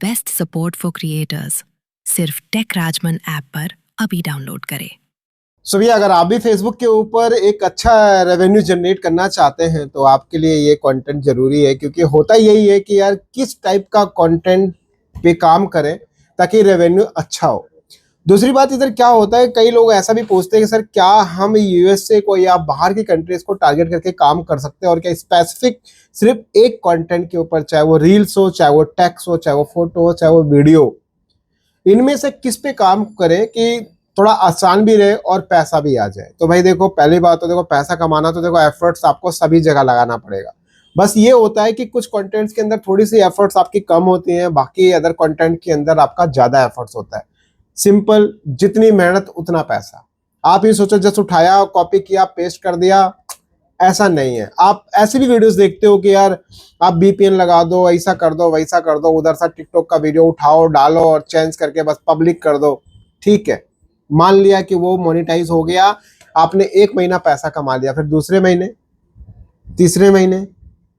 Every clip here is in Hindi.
बेस्ट सपोर्ट फॉर क्रिएटर्स सिर्फ टेक राजमन ऐप पर अभी डाउनलोड करें। सो भैया, अगर आप भी फेसबुक के ऊपर एक अच्छा रेवेन्यू जनरेट करना चाहते हैं तो आपके लिए ये कंटेंट जरूरी है, क्योंकि होता यही है कि यार किस टाइप का कंटेंट पे काम करें ताकि रेवेन्यू अच्छा हो। दूसरी बात, इधर क्या होता है, कई लोग ऐसा भी पूछते हैं कि सर क्या हम यूएसए को या बाहर की कंट्रीज को टारगेट करके काम कर सकते हैं, और क्या स्पेसिफिक सिर्फ एक कंटेंट के ऊपर, चाहे वो रील्स हो, चाहे वो टेक्स्ट हो, चाहे वो फोटो हो, चाहे वो वीडियो, इनमें से किस पे काम करें कि थोड़ा आसान भी रहे और पैसा भी आ जाए। तो भाई देखो, पहली बात तो देखो, पैसा कमाना तो देखो एफर्ट्स आपको सभी जगह लगाना पड़ेगा। बस ये होता है कि कुछ कंटेंट्स के अंदर थोड़ी सी एफर्ट्स आपकी कम होती हैं, बाकी अदर कंटेंट के अंदर आपका ज्यादा एफर्ट्स होता है। सिंपल, जितनी मेहनत उतना पैसा। आप ये सोचो जस्ट उठाया, कॉपी किया, पेस्ट कर दिया, ऐसा नहीं है। आप ऐसे भी वीडियोस देखते हो कि यार आप बीपीएन लगा दो, ऐसा कर दो, वैसा कर दो, उधर से टिकटॉक का वीडियो उठाओ, डालो और चेंज करके बस पब्लिक कर दो। ठीक है, मान लिया कि वो मोनेटाइज हो गया, आपने 1 महीना पैसा कमा लिया, फिर दूसरे महीने, तीसरे महीने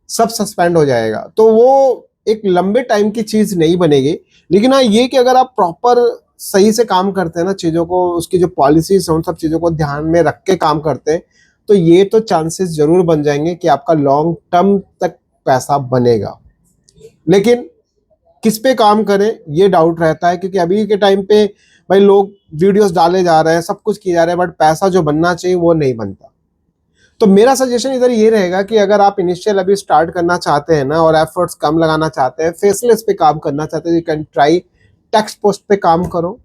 सब सस्पेंड हो जाएगा। तो वो एक लंबे टाइम की चीज नहीं बनेगी। लेकिन हाँ, ये कि अगर आप प्रॉपर सही से काम करते हैं ना, चीजों को, उसकी जो पॉलिसीज है उन सब चीजों को ध्यान में रख के काम करते हैं, तो ये तो चांसेस जरूर बन जाएंगे कि आपका लॉन्ग टर्म तक पैसा बनेगा। लेकिन किस पे काम करें ये डाउट रहता है, क्योंकि अभी के टाइम पे भाई लोग वीडियोस डाले जा रहे हैं, सब कुछ किए जा रहे हैं, बट पैसा जो बनना चाहिए वो नहीं बनता। तो मेरा सजेशन इधर ये रहेगा कि अगर आप इनिशियल अभी स्टार्ट करना चाहते हैं ना, और एफर्ट्स कम लगाना चाहते हैं, फेसलेस पे काम करना चाहते हैं, you can try text post पे काम करो,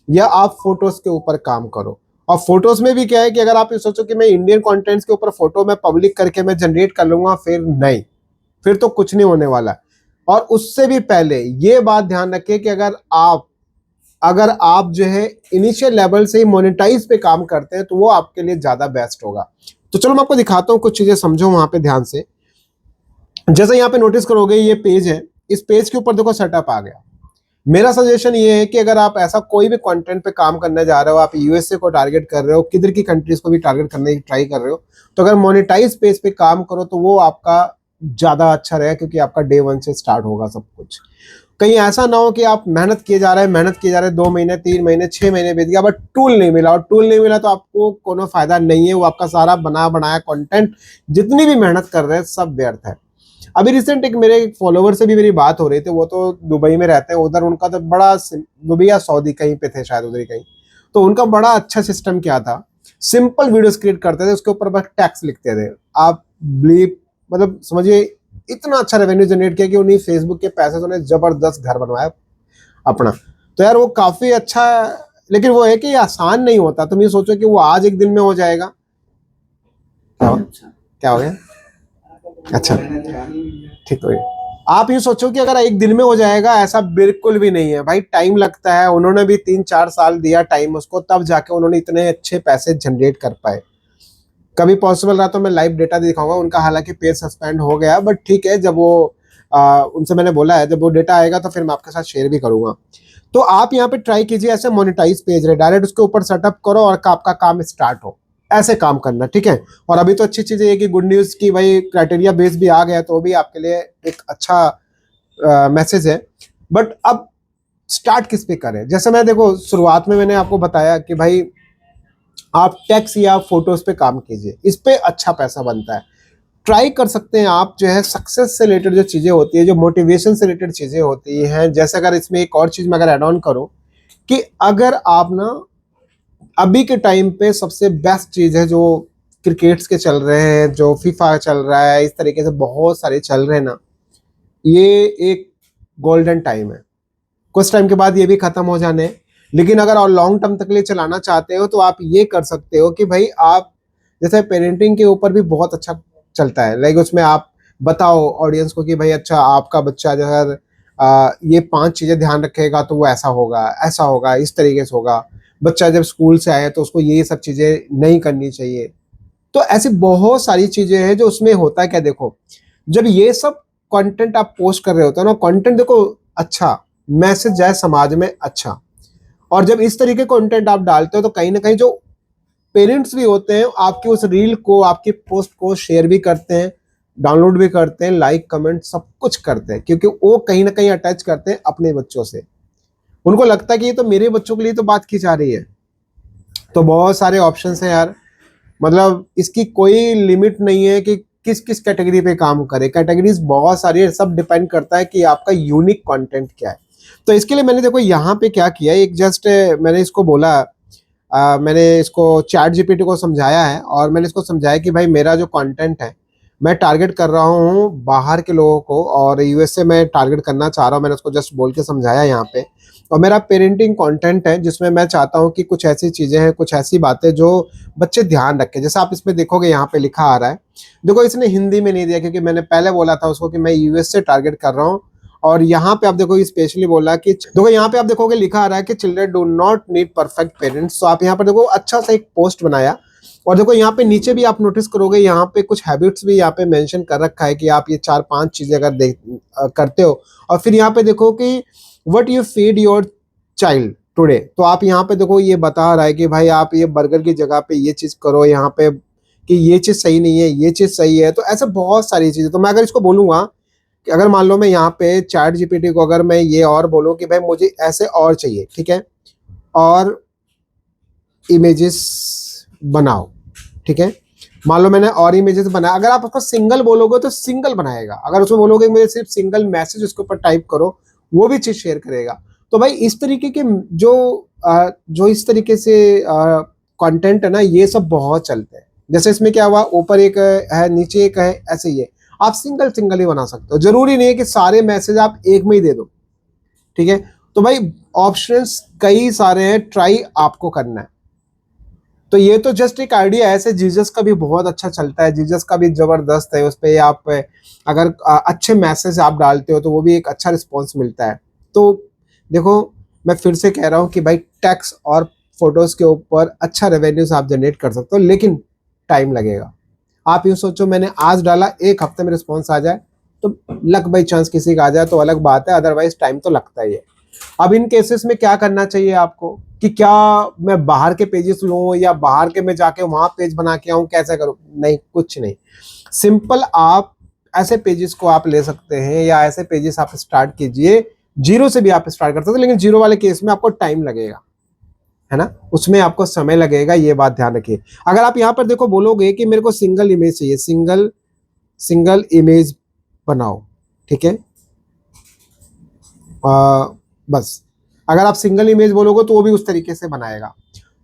या आप फोटोज के ऊपर काम करो। और फोटोज में भी क्या है कि अगर आप ये सोचो कि मैं इंडियन कंटेंट्स के ऊपर फोटो मैं पब्लिक करके मैं जनरेट कर लूंगा, फिर नहीं, फिर तो कुछ नहीं होने वाला। और उससे भी पहले ये बात ध्यान रखिए कि अगर आप जो है इनिशियल लेवल से ही मोनेटाइज पे काम करते हैं तो वो आपके लिए ज्यादा बेस्ट होगा। तो चलो मैं आपको दिखाता हूँ, कुछ चीजें समझो वहां पे ध्यान से। जैसे यहाँ पे नोटिस करोगे, ये पेज है, इस पेज के ऊपर देखो सेटअप आ गया। मेरा सजेशन ये है कि अगर आप ऐसा कोई भी कंटेंट पे काम करने जा रहे हो, आप यूएसए को टारगेट कर रहे हो, किधर की कंट्रीज को भी टारगेट करने की ट्राई कर रहे हो, तो अगर मोनेटाइज पेज पे काम करो तो वो आपका ज्यादा अच्छा रहेगा, क्योंकि आपका डे 1 से स्टार्ट होगा सब कुछ। कहीं ऐसा ना हो कि आप मेहनत किए जा रहे हैं 2 महीने, 3 महीने, 6 महीने बीत गया, बट टूल नहीं मिला, और टूल नहीं मिला तो आपको कोनो फायदा नहीं है। वो आपका सारा बना बनाया कंटेंट, जितनी भी मेहनत कर रहे हैं, सब व्यर्थ है। अभी रिसेंट एक मेरे फॉलोवर से भी मेरी बात हो रही थी, वो तो दुबई में रहते हैं, उधर उनका तो बड़ा, दुबई या सऊदी कहीं पे थे शायद, उधर ही कहीं। तो उनका बड़ा अच्छा सिस्टम क्या था, सिंपल वीडियोस क्रिएट करते थे, उसके ऊपर बस टैक्स लिखते थे। आप बिलीव, मतलब समझिए, इतना अच्छा रेवेन्यू जनरेट किया कि उन्हीं फेसबुक के पैसे से उन्हें जबरदस्त घर बनवाया अपना। तो यार वो काफी अच्छा। लेकिन वो है कि आसान नहीं होता। तुम ये सोचो कि वो आज एक दिन में हो जाएगा। क्या हो गया? अच्छा, ठीक हो गया। आप ये सोचो कि अगर एक दिन में हो जाएगा, ऐसा बिल्कुल भी नहीं है भाई, टाइम लगता है। उन्होंने भी 3-4 साल दिया टाइम उसको, तब जाके उन्होंने इतने अच्छे पैसे जनरेट कर पाए। कभी पॉसिबल रहा तो मैं लाइव डेटा दिखाऊंगा उनका, हालांकि पेज सस्पेंड हो गया, बट ठीक है, जब वो उनसे मैंने बोला है, जब वो डेटा आएगा तो फिर मैं आपके साथ शेयर भी करूंगा। तो आप यहाँ पे ट्राई कीजिए, ऐसे मोनेटाइज पेज रहे, डायरेक्ट उसके ऊपर सेटअप करो और आपका काम स्टार्ट हो, ऐसे काम करना, ठीक है। और अभी तो अच्छी चीज है कि गुड न्यूज की भाई क्राइटेरिया बेस भी आ गया, तो भी आपके लिए एक अच्छा मैसेज है। बट अब स्टार्ट किस पे करें? जैसे मैं, देखो, शुरुआत में मैंने आपको बताया कि भाई आप टेक्स्ट या फोटोज पे काम कीजिए, इस पे अच्छा पैसा बनता है। ट्राई कर सकते हैं आप, जो है सक्सेस से रिलेटेड जो चीजें होती है, जो मोटिवेशन से रिलेटेड चीजें होती हैं, जैसे अगर इसमें एक और चीज मैं अगर एड ऑन करूं कि अगर आप ना, अभी के टाइम पे सबसे बेस्ट चीज है जो क्रिकेट्स के चल रहे हैं, जो फीफा चल रहा है, इस तरीके से बहुत सारे चल रहे हैं ना, ये एक गोल्डन टाइम है। कुछ टाइम के बाद ये भी खत्म हो जाने हैं। लेकिन अगर और लॉन्ग टर्म तक लिए चलाना चाहते हो तो आप ये कर सकते हो कि भाई आप, जैसे पेरेंटिंग के ऊपर भी बहुत अच्छा चलता है, लाइक उसमें आप बताओ ऑडियंस को कि भाई अच्छा, आपका बच्चा जो है ये 5 चीजें ध्यान रखेगा तो वो ऐसा होगा, ऐसा होगा, इस तरीके से होगा। बच्चा जब स्कूल से आए तो उसको ये सब चीजें नहीं करनी चाहिए। तो ऐसी बहुत सारी चीजें हैं जो उसमें होता है। क्या देखो, जब ये सब कंटेंट आप पोस्ट कर रहे होते हो ना, कंटेंट देखो अच्छा, मैसेज जाए समाज में अच्छा, और जब इस तरीके कंटेंट आप डालते हो तो कहीं ना कहीं जो पेरेंट्स भी होते हैं आपकी उस रील को, आपकी पोस्ट को शेयर भी करते हैं, डाउनलोड भी करते हैं, लाइक कमेंट सब कुछ करते हैं, क्योंकि वो कहीं ना कहीं अटैच करते हैं अपने बच्चों से। उनको लगता है कि ये तो मेरे बच्चों के लिए तो बात की जा रही है। तो बहुत सारे ऑप्शंस हैं यार, मतलब इसकी कोई लिमिट नहीं है कि किस किस कैटेगरी पे काम करे। कैटेगरीज बहुत सारी है, सब डिपेंड करता है कि आपका यूनिक कंटेंट क्या है। तो इसके लिए मैंने देखो यहाँ पे क्या किया, एक जस्ट मैंने इसको बोला, मैंने इसको चैट जीपीटी को समझाया है, और मैंने इसको समझाया कि भाई मेरा जो कंटेंट है मैं टारगेट कर रहा हूँ बाहर के लोगों को, और यूएसए में टारगेट करना चाह रहा हूँ। मैंने उसको जस्ट बोल के समझाया यहाँ पे। और मेरा पेरेंटिंग कंटेंट है जिसमें मैं चाहता हूँ कि कुछ ऐसी चीज़ें हैं, कुछ ऐसी बातें जो बच्चे ध्यान रखें। जैसे आप इसमें देखोगे यहाँ पे लिखा आ रहा है, देखो इसने हिंदी में नहीं दिया क्योंकि मैंने पहले बोला था उसको कि मैं यूएस से टारगेट कर रहा हूँ। और यहाँ पे आप देखो स्पेशली बोला कि देखो यहाँ पे आप देखोगे लिखा आ रहा है कि children do not need perfect parents. तो आप यहाँ पर देखो अच्छा सा एक पोस्ट बनाया, और देखो यहाँ पे नीचे भी आप नोटिस करोगे यहाँ पे कुछ हैबिट्स भी यहाँ पे मेंशन कर रखा है कि आप ये 4-5 चीजें अगर करते हो। और फिर यहाँ पे देखो कि what you feed your child today. तो आप यहाँ पे देखो ये बता रहा है कि भाई आप ये बर्गर की जगह पे ये चीज करो, यहाँ पे कि ये चीज सही नहीं है, ये चीज सही है। तो ऐसे बहुत सारी चीजें। तो मैं अगर इसको बोलूंगा कि अगर मान लो मैं यहाँ पे चैट जीपीटी को अगर मैं ये और बोलूँ कि भाई मुझे ऐसे और चाहिए, ठीक है, और इमेजेस बनाओ, ठीक है, मान लो मैंने और इमेजेस बनाया। अगर आप उसको सिंगल बोलोगे तो सिंगल बनाएगा, अगर उसमें बोलोगे मुझे सिर्फ सिंगल मैसेज उसके ऊपर टाइप करो, वो भी चीज शेयर करेगा। तो भाई इस तरीके के जो इस तरीके से कंटेंट है ना, ये सब बहुत चलते हैं। जैसे इसमें क्या हुआ, ऊपर एक है नीचे एक है, ऐसे ही है। आप सिंगल सिंगल ही बना सकते हो, जरूरी नहीं है कि सारे मैसेज आप एक में ही दे दो, ठीक है। तो भाई ऑप्शंस कई सारे हैं, ट्राई आपको करना है। तो ये तो जस्ट एक आइडिया है। ऐसे जीसस का भी बहुत अच्छा चलता है, जीसस का भी जबरदस्त है। उस पर आप अगर अच्छे मैसेज आप डालते हो तो वो भी एक अच्छा रिस्पॉन्स मिलता है। तो देखो मैं फिर से कह रहा हूँ कि भाई टेक्स्ट और फोटोज के ऊपर अच्छा रेवेन्यूज आप जनरेट कर सकते हो, लेकिन टाइम लगेगा। आप यूँ सोचो मैंने आज डाला, एक हफ्ते में रिस्पॉन्स आ जाए तो लक बाई चांस किसी का आ जाए तो अलग बात है, अदरवाइज टाइम तो लगता ही है। अब इन केसेस में क्या करना चाहिए आपको कि क्या मैं बाहर के पेजेस लूं या बाहर के में जाके वहां पेज बना के आऊं, कैसे करूं? नहीं, कुछ नहीं। सिंपल आप ऐसे पेजेस को आप ले सकते हैं, या ऐसे पेजेस आप स्टार्ट कीजिए, जीरो से भी आप स्टार्ट कर सकते हैं। लेकिन जीरो वाले केस में आपको टाइम लगेगा, है ना, उसमें आपको समय लगेगा, ये बात ध्यान रखिए। अगर आप यहाँ पर देखो बोलोगे कि मेरे को सिंगल इमेज चाहिए, सिंगल इमेज बनाओ, ठीक है, बस अगर आप सिंगल इमेज बोलोगे तो वो भी उस तरीके से बनाएगा।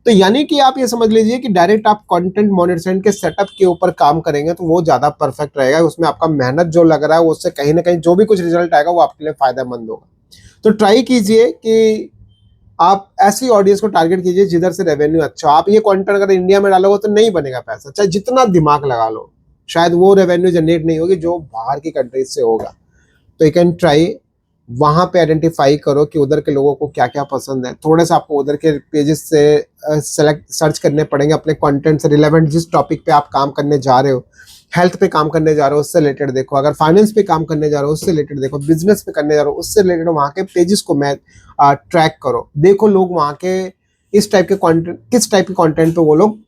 तो यानी कि आप ये समझ लीजिए कि डायरेक्ट आप कंटेंट मॉनिटरिंग के सेटअप के ऊपर काम करेंगे तो वो ज्यादा परफेक्ट रहेगा। उसमें आपका मेहनत जो लग रहा है उससे कहीं ना कहीं जो भी कुछ रिजल्ट आएगा वो आपके लिए फायदेमंद होगा। तो ट्राई कीजिए कि आप ऐसी ऑडियंस को टारगेट कीजिए जिधर से रेवेन्यू अच्छा। आप ये कंटेंट अगर इंडिया में डालोगे तो नहीं बनेगा पैसा, चाहे जितना दिमाग लगा लो, शायद वो रेवेन्यू जनरेट नहीं होगी जो बाहर की कंट्रीज से होगा। तो यू कैन ट्राई, वहां पे आइडेंटिफाई करो कि उधर के लोगों को क्या क्या पसंद है। थोड़ा सा आपको उधर के पेजेस से सेलेक्ट सर्च करने पड़ेंगे अपने कंटेंट से रिलेवेंट। जिस टॉपिक पे आप काम करने जा रहे हो, हेल्थ पे काम करने जा रहे हो उससे रिलेटेड देखो, अगर फाइनेंस पे काम करने जा रहे हो उससे रिलेटेड देखो, बिजनेस पे करने जा रहे हो उससे रिलेटेड वहाँ के पेजेस को मैं ट्रैक करो। देखो लोग वहाँ के इस टाइप के कंटेंट, किस टाइप के कंटेंट पे वो लोग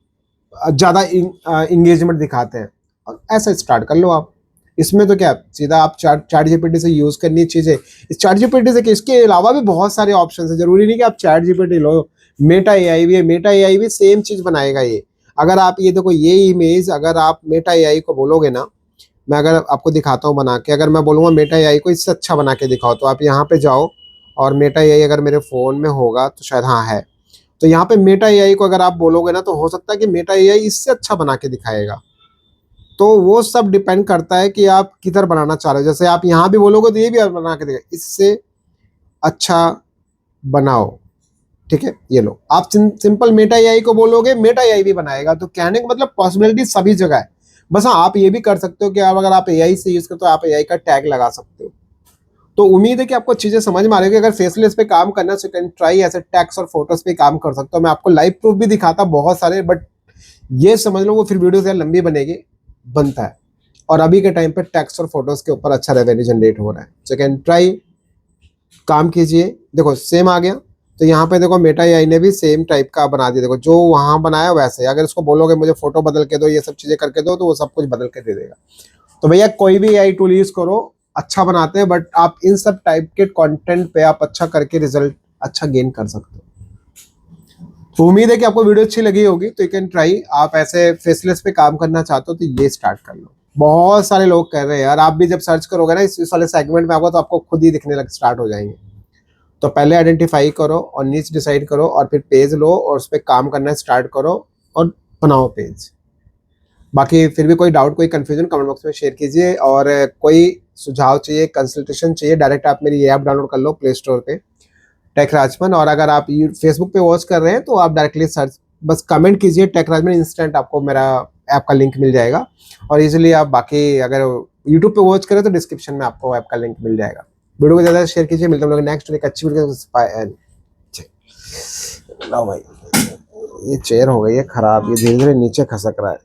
ज़्यादा इंगेजमेंट दिखाते हैं, और ऐसा स्टार्ट कर लो आप। इसमें तो क्या, सीधा आप चैट जीपीटी से यूज करनी चीजें, इस चैट जीपीटी से, इसके अलावा भी बहुत सारे ऑप्शन है। जरूरी नहीं कि आप चैट जीपीटी लो, मेटा एआई भी है, मेटा एआई भी सेम चीज बनाएगा ये। अगर आप ये देखो ये इमेज अगर आप मेटा एआई को बोलोगे ना, मैं अगर आपको दिखाता हूँ बना के, अगर मैं बोलूँगा मेटा एआई को इससे अच्छा बना के दिखाओ, तो आप यहाँ पे जाओ और मेटा एआई अगर मेरे फोन में होगा तो शायद हाँ है, तो यहाँ पे मेटा एआई को अगर आप बोलोगे ना तो हो सकता है कि मेटा एआई इससे अच्छा बना के दिखाएगा। तो वो सब डिपेंड करता है कि आप किधर बनाना चाह रहे हो। जैसे आप यहाँ भी बोलोगे तो ये भी बना के देगा, इससे अच्छा बनाओ, ठीक है, ये लो। आप सिंपल मेटा एआई को बोलोगे, मेटा एआई भी बनाएगा। तो कहने का मतलब पॉसिबिलिटी सभी जगह है। बस हाँ, आप ये भी कर सकते हो कि आप अगर आप एआई से यूज करते हो आप एआई का टैग लगा सकते हो। तो उम्मीद है कि आपको चीजें समझ में आ रही है। अगर फेसलेस पे काम करना है, कैन ट्राई ऐसे टैक्स और फोटोज पे काम कर सकते हो। मैं आपको लाइव प्रूफ भी दिखाता बहुत सारे, बट ये समझ लो वो फिर वीडियो से लंबी बनेगी, बनता है। और अभी के टाइम पे टेक्स्ट और फोटोज के ऊपर अच्छा रेवेन्यू जनरेट हो रहा है। सो कैन ट्राई, काम कीजिए। देखो सेम आ गया। तो यहाँ पे देखो मेटा एआई ने भी सेम टाइप का बना दिया, देखो जो वहां बनाया वैसे। अगर इसको बोलोगे मुझे फोटो बदल के दो, ये सब चीजें करके दो, तो वो सब कुछ बदल के दे देगा। तो भैया कोई भी एआई टूल यूज करो, अच्छा बनाते हैं, बट आप इन सब टाइप के कंटेंट पे आप अच्छा करके रिजल्ट अच्छा गेन कर सकते हो। तो उम्मीद है कि आपको वीडियो अच्छी लगी होगी, तो यू कैन ट्राई। आप ऐसे फेसलेस पे काम करना चाहते हो तो ये स्टार्ट कर लो। बहुत सारे लोग कर रहे हैं यार, आप भी जब सर्च करोगे ना इस वाले सेगमेंट में आपको, तो आपको खुद ही दिखने लग स्टार्ट हो जाएंगे। तो पहले आइडेंटिफाई करो और नीच डिसाइड करो और फिर पेज लो और उस पर काम करना स्टार्ट करो और बनाओ पेज। बाकी फिर भी कोई डाउट, कोई कंफ्यूजन कमेंट बॉक्स में शेयर कीजिए, और कोई सुझाव चाहिए, कंसल्टेशन चाहिए, डायरेक्ट आप मेरी ये ऐप डाउनलोड कर लो प्ले स्टोर पे, टेक राजमन। और अगर आप फेसबुक पे वॉच कर रहे हैं तो आप डायरेक्टली सर्च, बस कमेंट कीजिए टेक राजमन, इंस्टेंट आपको मेरा ऐप का लिंक मिल जाएगा। और इजीली आप बाकी अगर यूट्यूब पे वॉच करें तो डिस्क्रिप्शन में आपको ऐप का लिंक मिल जाएगा। वीडियो को ज़्यादा शेयर कीजिए, मिलते हैं हम लोग नेक्स्ट एक अच्छी वीडियो। लो भाई, ये चेयर हो गई है खराब, ये धीरे धीरे नीचे खसक रहा है।